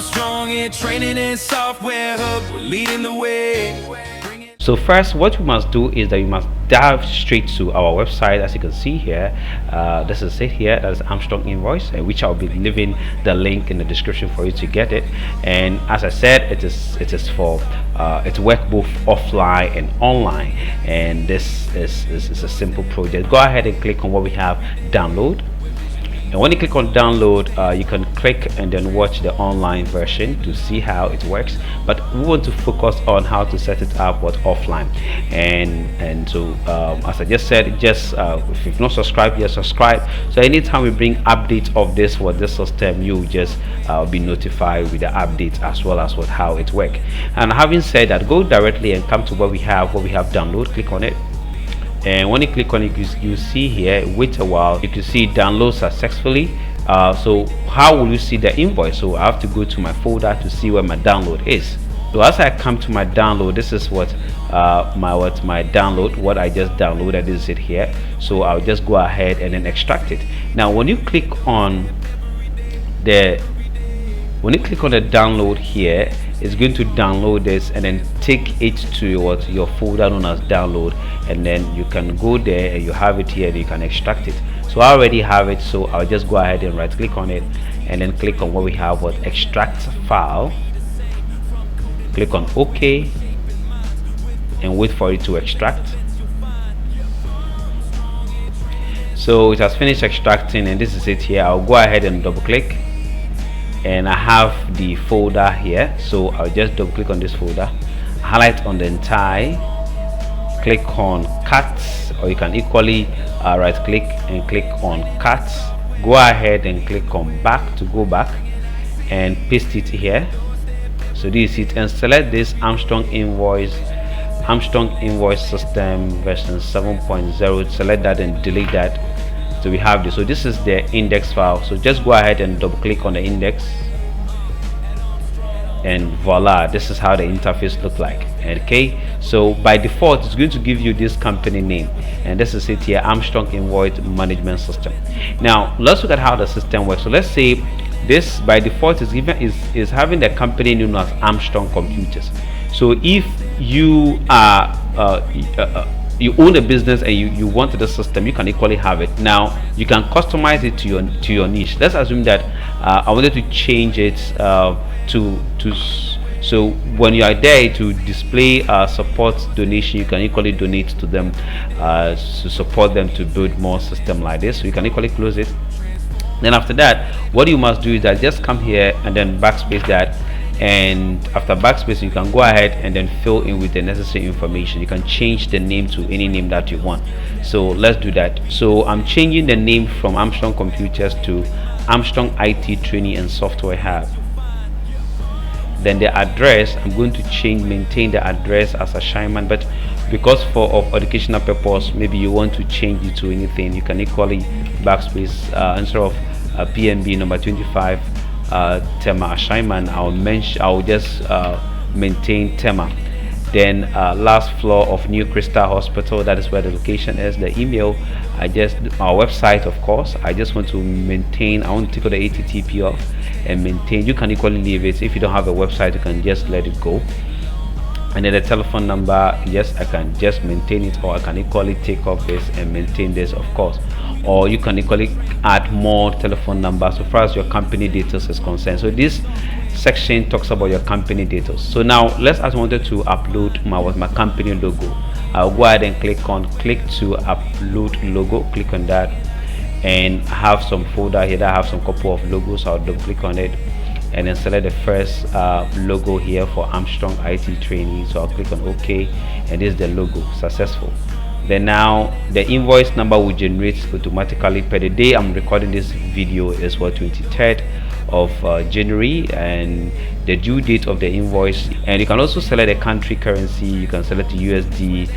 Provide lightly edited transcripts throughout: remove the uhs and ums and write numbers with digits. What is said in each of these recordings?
Armstrong and training and software hub, we're leading the way. So first, what we must do is that you must dive straight to our website. As you can see here, this is it here. That is Armstrong Invoice, which I'll be leaving the link in the description for you to get it. And as I said, it is for it's work both offline and online. And this is a simple project. Go ahead and click on what we have, download. And when you click on download, you can click and then watch the online version to see how it works, but we want to focus on how to set it up with offline. And so as I just said, just if you've not subscribed yet, subscribe, so anytime we bring updates of this for this system, you just be notified with the updates as well as with how it works. And having said that, go directly and come to what we have download. Click on it. And when you click on it, you see here, wait a while, you can see download successfully. So how will you see the invoice? So I have to go to my folder to see where my download is. So as I come to my download, this is what my download, what I just downloaded, is it here. So I'll just go ahead and then extract it. Now when you click on the download here, it's going to download this and then take it to your folder known as download, and then you can go there and you have it here and you can extract it. So I already have it, so I'll just go ahead and right click on it and then click on what we have, what extract file. Click on OK and wait for it to extract. So it has finished extracting and this is it here. I'll go ahead and double click and I have the folder here, so I'll just double click on this folder, highlight on the entire, click on cuts, or you can equally right click and click on cuts. Go ahead and click on back to go back and paste it here. So this is it, and select this Armstrong Invoice System version 7.0. select that and delete that. So we have this. So this is the index file. So just go ahead and double click on the index, and voila, this is how the interface look like. Okay, so by default it's going to give you this company name, and this is it here, Armstrong Invoice Management System. Now let's look at how the system works. So let's say this by default is having the company known as Armstrong Computers. So if you are you own a business and you want the system, you can equally have it. Now you can customize it to your niche. Let's assume that I wanted to change it so when you are there to display support donation, you can equally donate to them to support them to build more system like this. So you can equally close it. Then after that, what you must do is that just come here and then backspace that, and after backspace you can go ahead and then fill in with the necessary information. You can change the name to any name that you want. So let's do that. So I'm changing the name from Armstrong Computers to Armstrong IT Training and Software Hub. Then the address, I'm going to maintain the address as assignment, but because of educational purpose, maybe you want to change it to anything, you can equally backspace. Instead of PNB number 25 Tema assignment, I'll just maintain Tema. Then last floor of New Crystal Hospital, that is where the location is. The email, our website, of course, I just want to maintain. I want to take all the HTTP off and maintain. You can equally leave it. If you don't have a website, you can just let it go. And then the telephone number, yes, I can just maintain it, or I can equally take off this and maintain this, of course. Or you can equally add more telephone numbers so far as your company details is concerned. So this section talks about your company details. So now let's as I wanted to upload my company logo. I'll go ahead and click to upload logo. Click on that, and I have some folder here that I have some couple of logos. I'll double click on it and then select the first logo here for Armstrong IT Training. So I'll click on OK, and this is the logo, successful. Then now the invoice number will generate automatically per the day I'm recording this video is 23rd of January, and the due date of the invoice. And you can also select the country currency. You can select the USD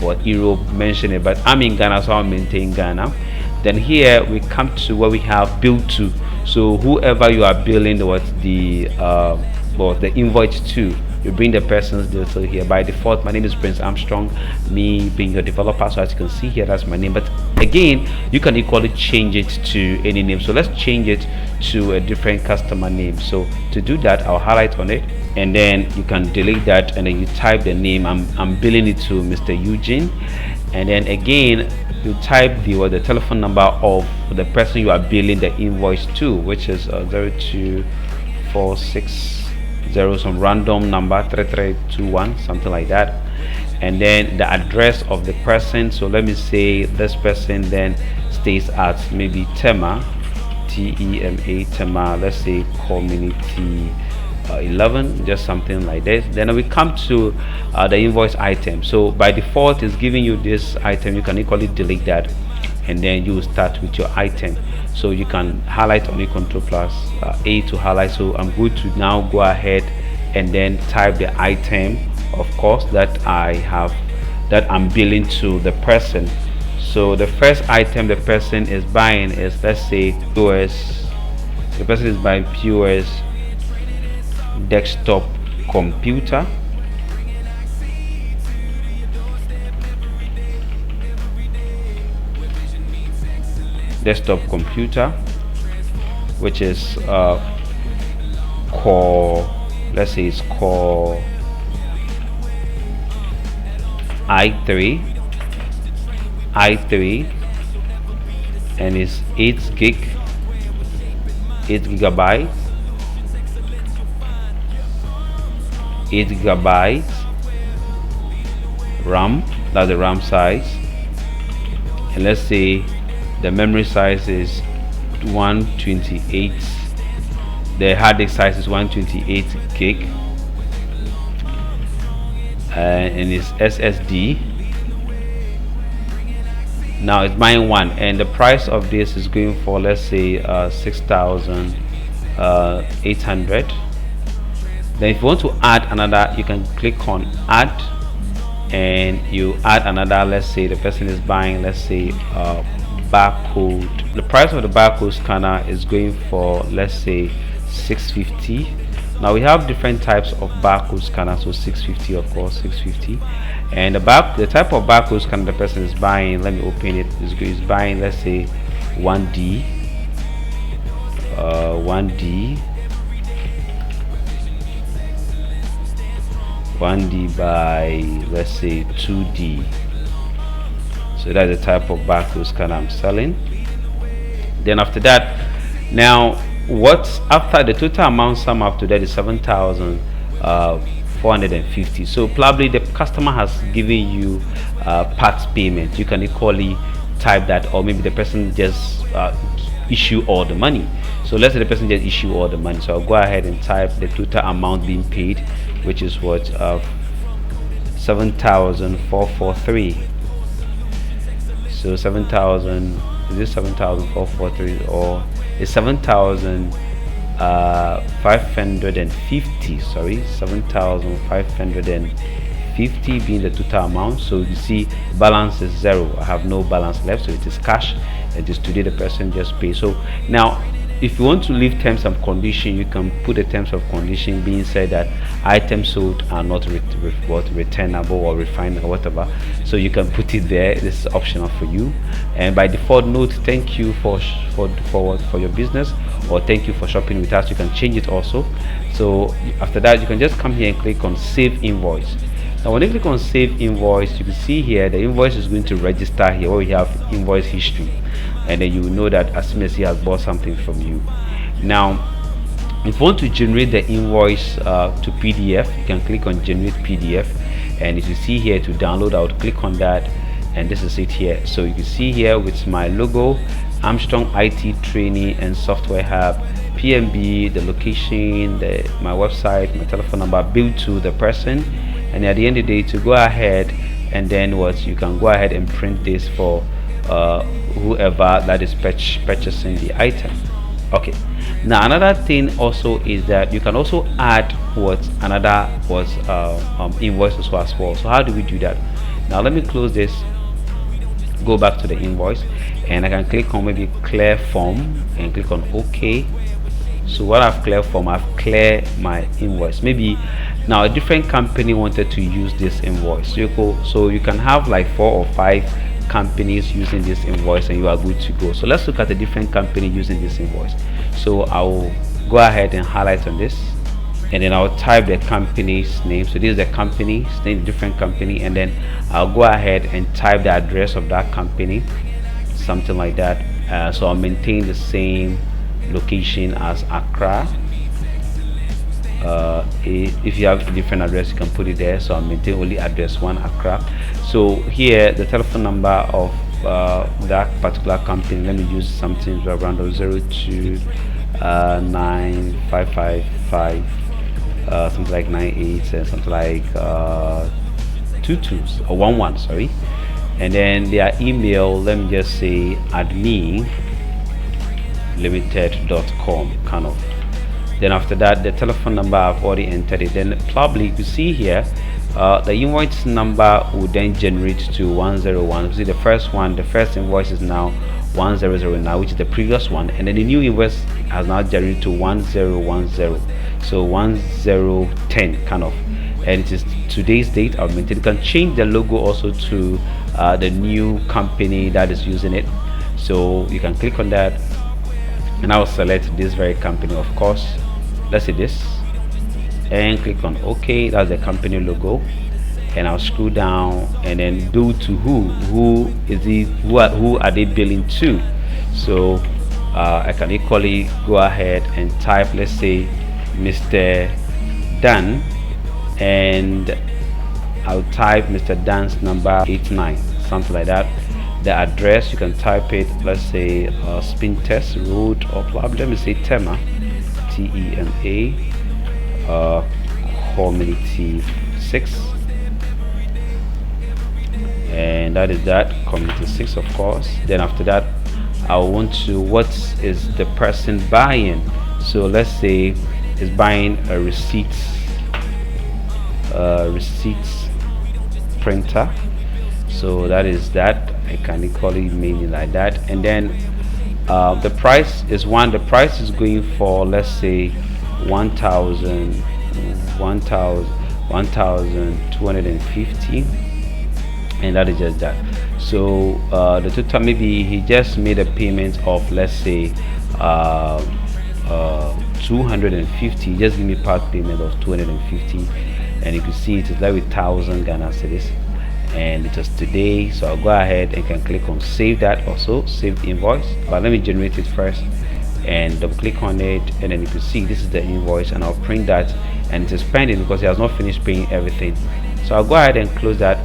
or Euro, mention it, but I'm in Ghana, so I'll maintain Ghana. Then here we come to where we have bill to. So whoever you are billing the invoice to, you bring the person's detail here. By default, my name is Prince Armstrong, me being your developer. So as you can see here, that's my name. But again, you can equally change it to any name. So let's change it to a different customer name. So to do that, I'll highlight on it, and then you can delete that, and then you type the name. I'm billing it to Mr. Eugene, and then again you type the telephone number of the person you are billing the invoice to, which is 02460 some random number 3321, something like that, and then the address of the person. So let me say this person then stays at maybe Tema, Tema, Tema, let's say community 11, just something like this. Then we come to the invoice item. So by default it's giving you this item. You can equally delete that, and then you start with your item. So you can highlight on your control plus A to highlight. So I'm going to now go ahead and then type the item, of course, that I have, that I'm billing to the person. So the first item the person is buying is, let's say, POS. The person is buying POS desktop computer. Which is core, let's say it's core i3, and it's 8 gigabytes, 8 gigabytes RAM. That's the RAM size, and let's say the memory size is 128, the hard disk size is 128 gig, and it's SSD. Now it's buying one, and the price of this is going for, let's say, 6,800. Then if you want to add another, you can click on add, and you add another. Let's say the person is buying, let's say, barcode. The price of the barcode scanner is going for, let's say, 650. Now we have different types of barcode scanner, so 650, of course, 650. And the type of barcode scanner the person is buying, let me open it, is buying, let's say, 1D, 1D by, let's say, 2D. So that's the type of barcode scanner I'm selling. Then after that, now what's after the total amount sum up to that is 7,450. So probably the customer has given you part payment. You can equally type that, or maybe the person just issue all the money. So let's say the person just issue all the money. So I'll go ahead and type the total amount being paid, which is what, 7,443. So 7,000, is this 7,443, or is 7,550? Sorry, 7,550 being the total amount. So you see, balance is 0. I have no balance left, so it is cash. It is today the person just pay. So now, if you want to leave terms and condition, you can put the terms of condition being said that items sold are not returnable or refined or whatever. So you can put it there. This is optional for you. And by default, note thank you for your business, or thank you for shopping with us. You can change it also. So after that, you can just come here and click on save invoice. Now when you click on save invoice, you can see here the invoice is going to register here where we have invoice history, and then you will know that SME has bought something from you. Now if you want to generate the invoice to PDF, you can click on generate PDF, and if you see here to download, I would click on that, and this is it here. So you can see here with my logo, Armstrong IT Training and Software Hub, PMB, the location, my website, my telephone number, billed to the person, and at the end of the day, to go ahead and then what, you can go ahead and print this for whoever that is purchasing the item. Okay, now another thing also is that you can also add invoices as well. So how do we do that? Now let me close this, go back to the invoice, and I can click on maybe clear form and click on OK. So what I've cleared form, I've cleared my invoice. Maybe Now a different company wanted to use this invoice, so you can have like 4 or 5 companies using this invoice and you are good to go. So let's look at a different company using this invoice. So I will go ahead and highlight on this, and then I'll type the company's name. So this is the company's name, different company, and then I'll go ahead and type the address of that company, something like that. So I'll maintain the same location as Accra. If you have a different address, you can put it there. So I'll maintain only address 1, Accra. So here the telephone number of that particular company, let me use something around 02 9555 something like 98 and something like 22s or 11, sorry. And then their email, let me just say adminlimited.com, kind of. Then after that, the telephone number I've already entered it. Then probably you see here the invoice number will then generate to 101. See the first one, the first invoice is now 100 now, which is the previous one, and then the new invoice has now generated to 1010, so 1010 kind of, and it is today's date. I'll maintain. You can change the logo also to the new company that is using it, so you can click on that and I'll select this very company, of course. Let's see this and click on OK. That's the company logo, and I'll scroll down and then do to who is it, who are they billing to. So I can equally go ahead and type, let's say Mr. Dan, and I'll type Mr. Dan's number 89, something like that. The address, you can type it, let's say Spin Test Road, or probably let me say Tema, TEMA, Community 6, and that is that, Community 6, of course. Then after that, I want to, what is the person buying? So let's say is buying a receipts printer, so that is that. I can equally mean it like that. And then the price is the price is going for, let's say 1,250, and that is just that. So the total, maybe he just made a payment of, let's say 250. Just give me part payment of 250, and you can see it is like 1,000 Ghana cedis, and it is today. So I'll go ahead and can click on save that, also save invoice, but let me generate it first and double click on it, and then you can see this is the invoice, and I'll print that, and it is pending because he has not finished paying everything. So I'll go ahead and close that,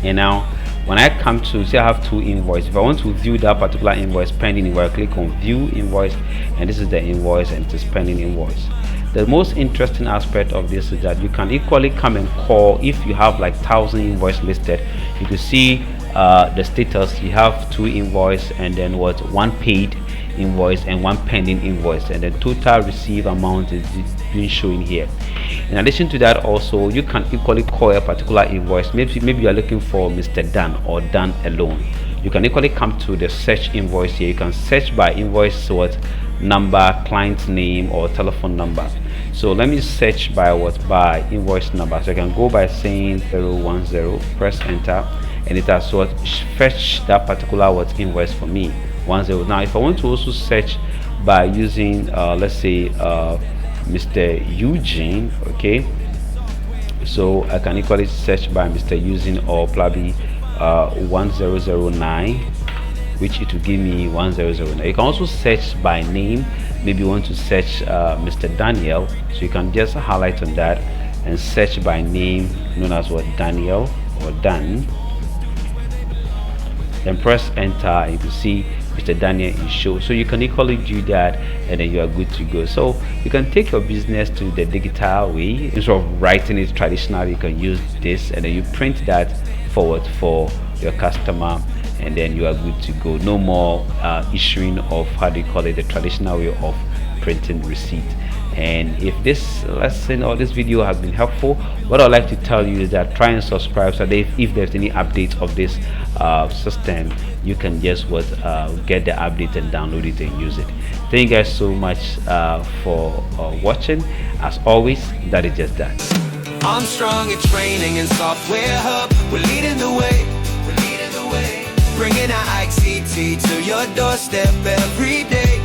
and now when I come to see, I have 2 invoices. If I want to view that particular invoice pending invoice, I click on view invoice, and this is the invoice, and it is pending invoice. The most interesting aspect of this is that you can equally come and call. If you have like 1,000 invoice listed, you can see the status. You have 2 invoice, and then 1 paid invoice and 1 pending invoice, and the total receive amount is being shown here. In addition to that, also you can equally call a particular invoice. Maybe you are looking for Mr. Dan or Dan alone. You can equally come to the search invoice here. You can search by invoice number, client name, or telephone number. So let me search by by invoice number. So I can go by saying 010, press enter, and it has fetch that particular invoice for me, 10. Now if I want to also search by using let's say Mr. Eugene, okay, so I can equally search by Mr. Eugene, or probably 1009, which it will give me 1009. You can also search by name. Maybe you want to search Mr. Daniel, so you can just highlight on that and search by name, known as Daniel or Dan, then press enter, and you can see Mr. Daniel is shown. So you can equally do that, and then you are good to go. So you can take your business to the digital way. Instead of writing it traditionally, you can use this, and then you print that forward for your customer, and then you are good to go. No more issuing of, how do you call it, the traditional way of printing receipt. And if this lesson or this video has been helpful, what I'd like to tell you is that try and subscribe so that if there's any updates of this system, you can just get the update and download it and use it. Thank you guys so much for watching. As always, that is just that. Armstrong in training and software hub. We're leading the way. We're leading the way. Bringing our ICT to your doorstep every day.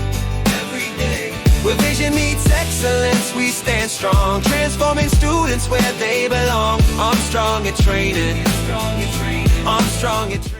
Every day. Where vision meets excellence, we stand strong. Transforming students where they belong. Armstrong in training. Armstrong in training.